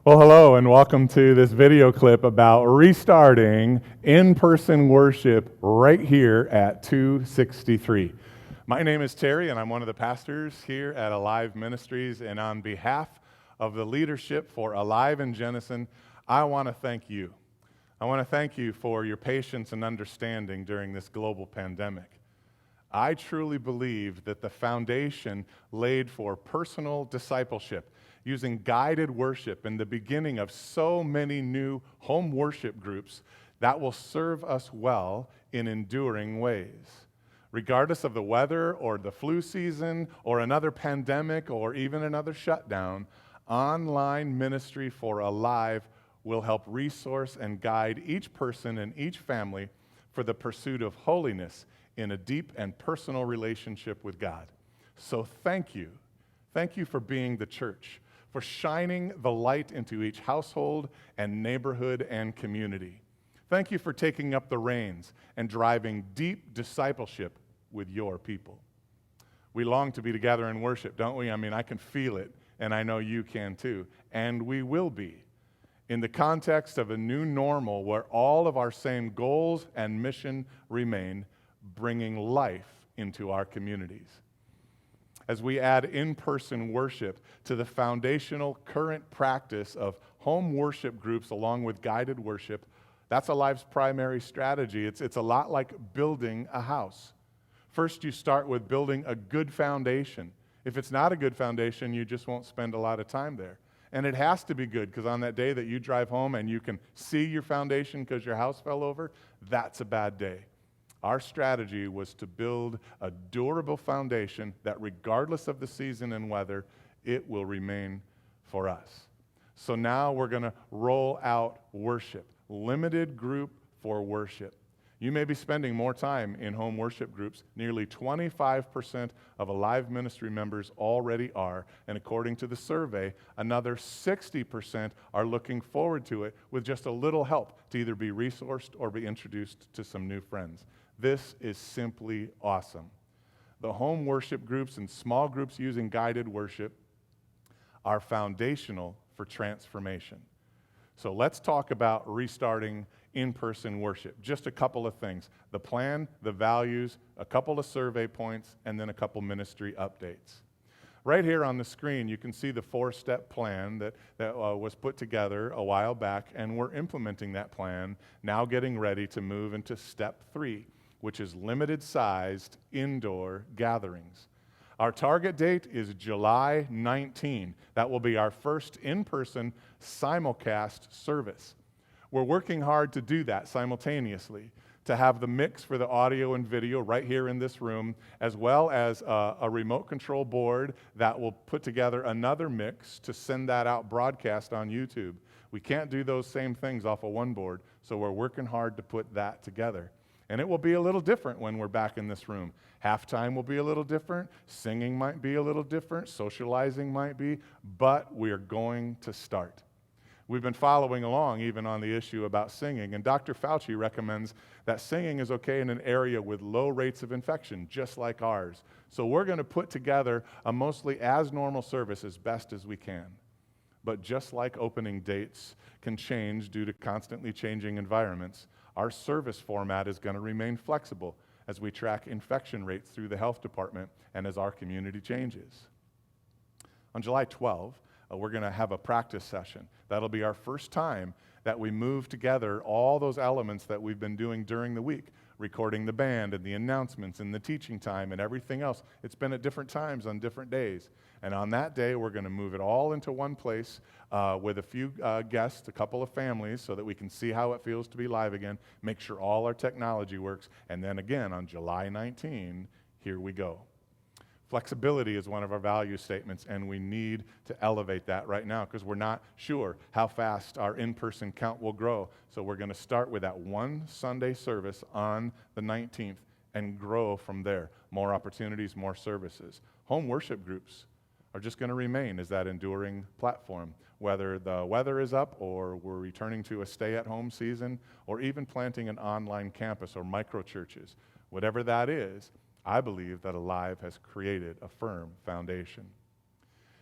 Well, hello, and welcome to this video clip about restarting in-person worship right here at 263. My name is Terry, and I'm one of the pastors here at Alive Ministries, and on behalf of the leadership for Alive in Jenison, I want to thank you. I want to thank you for your patience and understanding during this global pandemic. I truly believe that the foundation laid for personal discipleship using guided worship and the beginning of so many new home worship groups that will serve us well in enduring ways. Regardless of the weather or the flu season or another pandemic or even another shutdown, online ministry for Alive will help resource and guide each person and each family for the pursuit of holiness in a deep and personal relationship with God. So thank you. Thank you for being the church, for shining the light into each household and neighborhood and community. Thank you for taking up the reins and driving deep discipleship with your people. We long to be together in worship, don't we? I mean, I can feel it, and I know you can too. And we will be in the context of a new normal where all of our same goals and mission remain, bringing life into our communities. As we add in-person worship to the foundational current practice of home worship groups along with guided worship, that's Alive's primary strategy. It's a lot like building a house. First, you start with building a good foundation. If it's not a good foundation, you just won't spend a lot of time there. And it has to be good, because on that day that you drive home and you can see your foundation because your house fell over, that's a bad day. Our strategy was to build a durable foundation that regardless of the season and weather, it will remain for us. So now we're going to roll out worship, limited group for worship. You may be spending more time in home worship groups. Nearly 25% of Alive Ministry members already are, and according to the survey, another 60% are looking forward to it with just a little help to either be resourced or be introduced to some new friends. This is simply awesome. The home worship groups and small groups using guided worship are foundational for transformation. So let's talk about restarting in-person worship. Just a couple of things: the plan, the values, a couple of survey points, and then a couple ministry updates. Right here on the screen, you can see the 4-step plan that was put together a while back, and we're implementing that plan, now getting ready to move into step 3, which is limited-sized indoor gatherings. Our target date is July 19. That will be our first in-person simulcast service. We're working hard to do that simultaneously, to have the mix for the audio and video right here in this room, as well as a remote control board that will put together another mix to send that out broadcast on YouTube. We can't do those same things off of one board, so we're working hard to put that together. And it will be a little different when we're back in this room. Halftime will be a little different, singing might be a little different, socializing might be, but we're going to start. We've been following along even on the issue about singing, and Dr. Fauci recommends that singing is okay in an area with low rates of infection, just like ours. So we're going to put together a mostly as normal service as best as we can. But just like opening dates can change due to constantly changing environments, our service format is going to remain flexible as we track infection rates through the health department and as our community changes. On July 12, we're going to have a practice session. That'll be our first time that we move together all those elements that we've been doing during the week, recording the band and the announcements and the teaching time and everything else. It's been at different times on different days. And on that day, we're going to move it all into one place with a few guests, a couple of families, so that we can see how it feels to be live again, make sure all our technology works, and then again on July 19, here we go. Flexibility is one of our value statements, and we need to elevate that right now because we're not sure how fast our in-person count will grow. So we're going to start with that one Sunday service on the 19th and grow from there. More opportunities, more services. Home worship groups are just going to remain as that enduring platform, whether the weather is up or we're returning to a stay-at-home season or even planting an online campus or micro-churches. Whatever that is, I believe that Alive has created a firm foundation.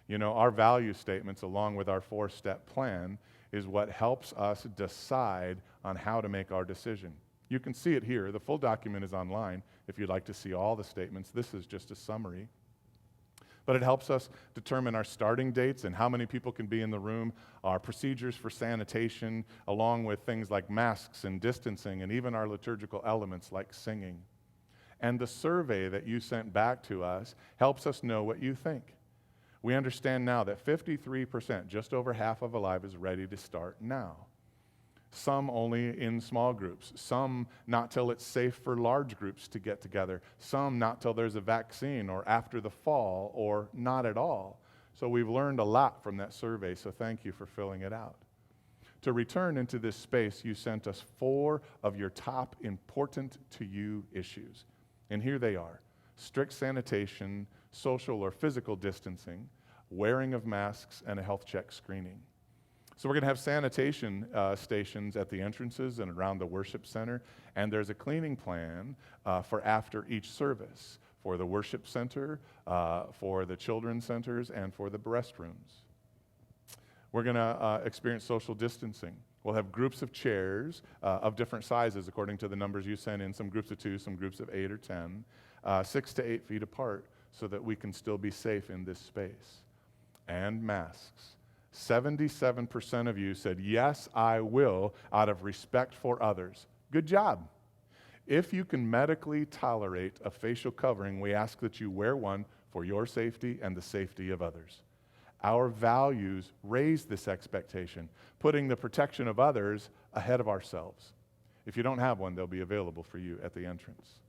You know, our value statements, along with our 4-step plan, is what helps us decide on how to make our decision. You can see it here. The full document is online if you'd like to see all the statements. This is just a summary. But it helps us determine our starting dates and how many people can be in the room, our procedures for sanitation, along with things like masks and distancing, and even our liturgical elements like singing. And the survey that you sent back to us helps us know what you think. We understand now that 53%, just over half of Alive, is ready to start now. Some only in small groups, some not till it's safe for large groups to get together, some not till there's a vaccine or after the fall or not at all. So we've learned a lot from that survey, so thank you for filling it out. To return into this space, you sent us 4 of your top important to you issues. And here they are: strict sanitation, social or physical distancing, wearing of masks, and a health check screening. So we're going to have sanitation stations at the entrances and around the worship center, and there's a cleaning plan for after each service for the worship center, for the children's centers, and for the restrooms. We're going to experience social distancing. We'll have groups of chairs of different sizes according to the numbers you sent in, some groups of 2, some groups of 8 or 10, 6 to 8 feet apart so that we can still be safe in this space. And masks. 77% of you said, yes, I will, out of respect for others. Good job. If you can medically tolerate a facial covering, we ask that you wear one for your safety and the safety of others. Our values raise this expectation, putting the protection of others ahead of ourselves. If you don't have one, they'll be available for you at the entrance.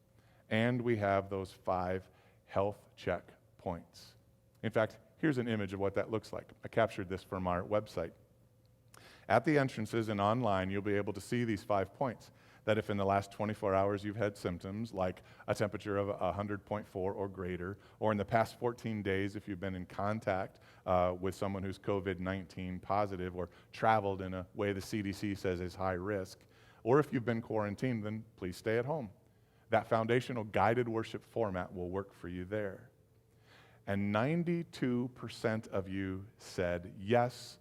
And we have those 5 health check points. In fact, here's an image of what that looks like. I captured this from our website. At the entrances and online, you'll be able to see these 5 points. That if in the last 24 hours you've had symptoms like a temperature of 100.4 or greater, or in the past 14 days if you've been in contact with someone who's COVID-19 positive or traveled in a way the CDC says is high risk, or if you've been quarantined, then please stay at home. That foundational guided worship format will work for you there. And 92% of you said yes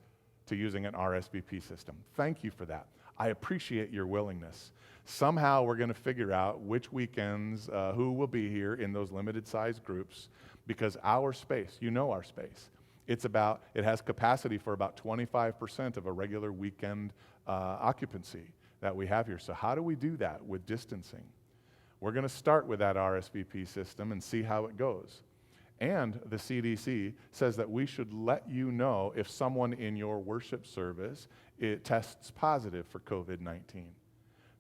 to using an RSVP system. Thank you for that. I appreciate your willingness. Somehow we're going to figure out which weekends, who will be here in those limited size groups, because our space, you know our space, it has capacity for about 25% of a regular weekend occupancy that we have here. So how do we do that with distancing? We're going to start with that RSVP system and see how it goes. And the CDC says that we should let you know if someone in your worship service tests positive for COVID-19.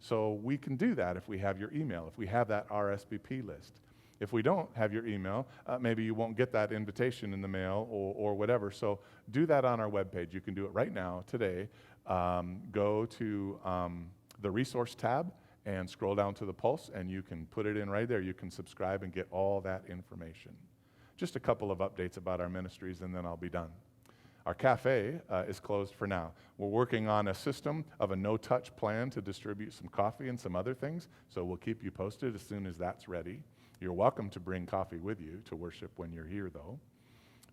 So we can do that if we have your email, if we have that RSVP list. If we don't have your email, maybe you won't get that invitation in the mail or whatever. So do that on our webpage. You can do it right now, today. Go to the resource tab and scroll down to the Pulse, and you can put it in right there. You can subscribe and get all that information. Just a couple of updates about our ministries, and then I'll be done. Our cafe is closed for now. We're working on a system of a no-touch plan to distribute some coffee and some other things, so we'll keep you posted as soon as that's ready. You're welcome to bring coffee with you to worship when you're here, though.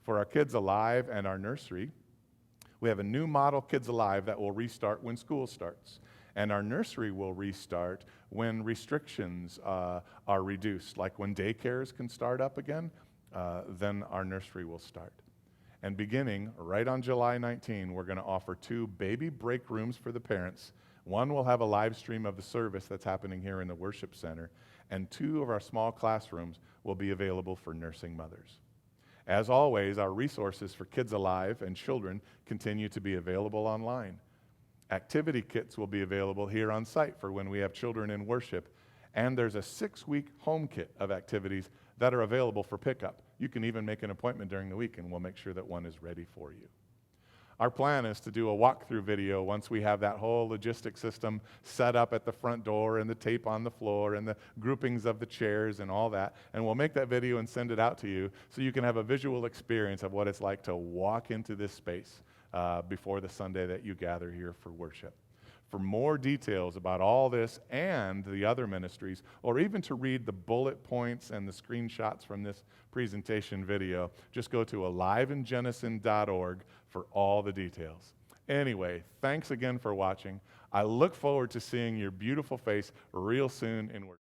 For our Kids Alive and our nursery, we have a new model Kids Alive that will restart when school starts. And our nursery will restart when restrictions are reduced, like when daycares can start up again. Then our nursery will start. And beginning right on July 19, we're going to offer 2 baby break rooms for the parents. One will have a live stream of the service that's happening here in the worship center, and 2 of our small classrooms will be available for nursing mothers. As always, our resources for Kids Alive and children continue to be available online. Activity kits will be available here on site for when we have children in worship, and there's a 6-week home kit of activities that are available for pickup. You can even make an appointment during the week, and we'll make sure that one is ready for you. Our plan is to do a walkthrough video once we have that whole logistic system set up at the front door and the tape on the floor and the groupings of the chairs and all that. And we'll make that video and send it out to you so you can have a visual experience of what it's like to walk into this space before the Sunday that you gather here for worship. For more details about all this and the other ministries, or even to read the bullet points and the screenshots from this presentation video, just go to aliveinjenison.org for all the details. Anyway, thanks again for watching. I look forward to seeing your beautiful face real soon in work.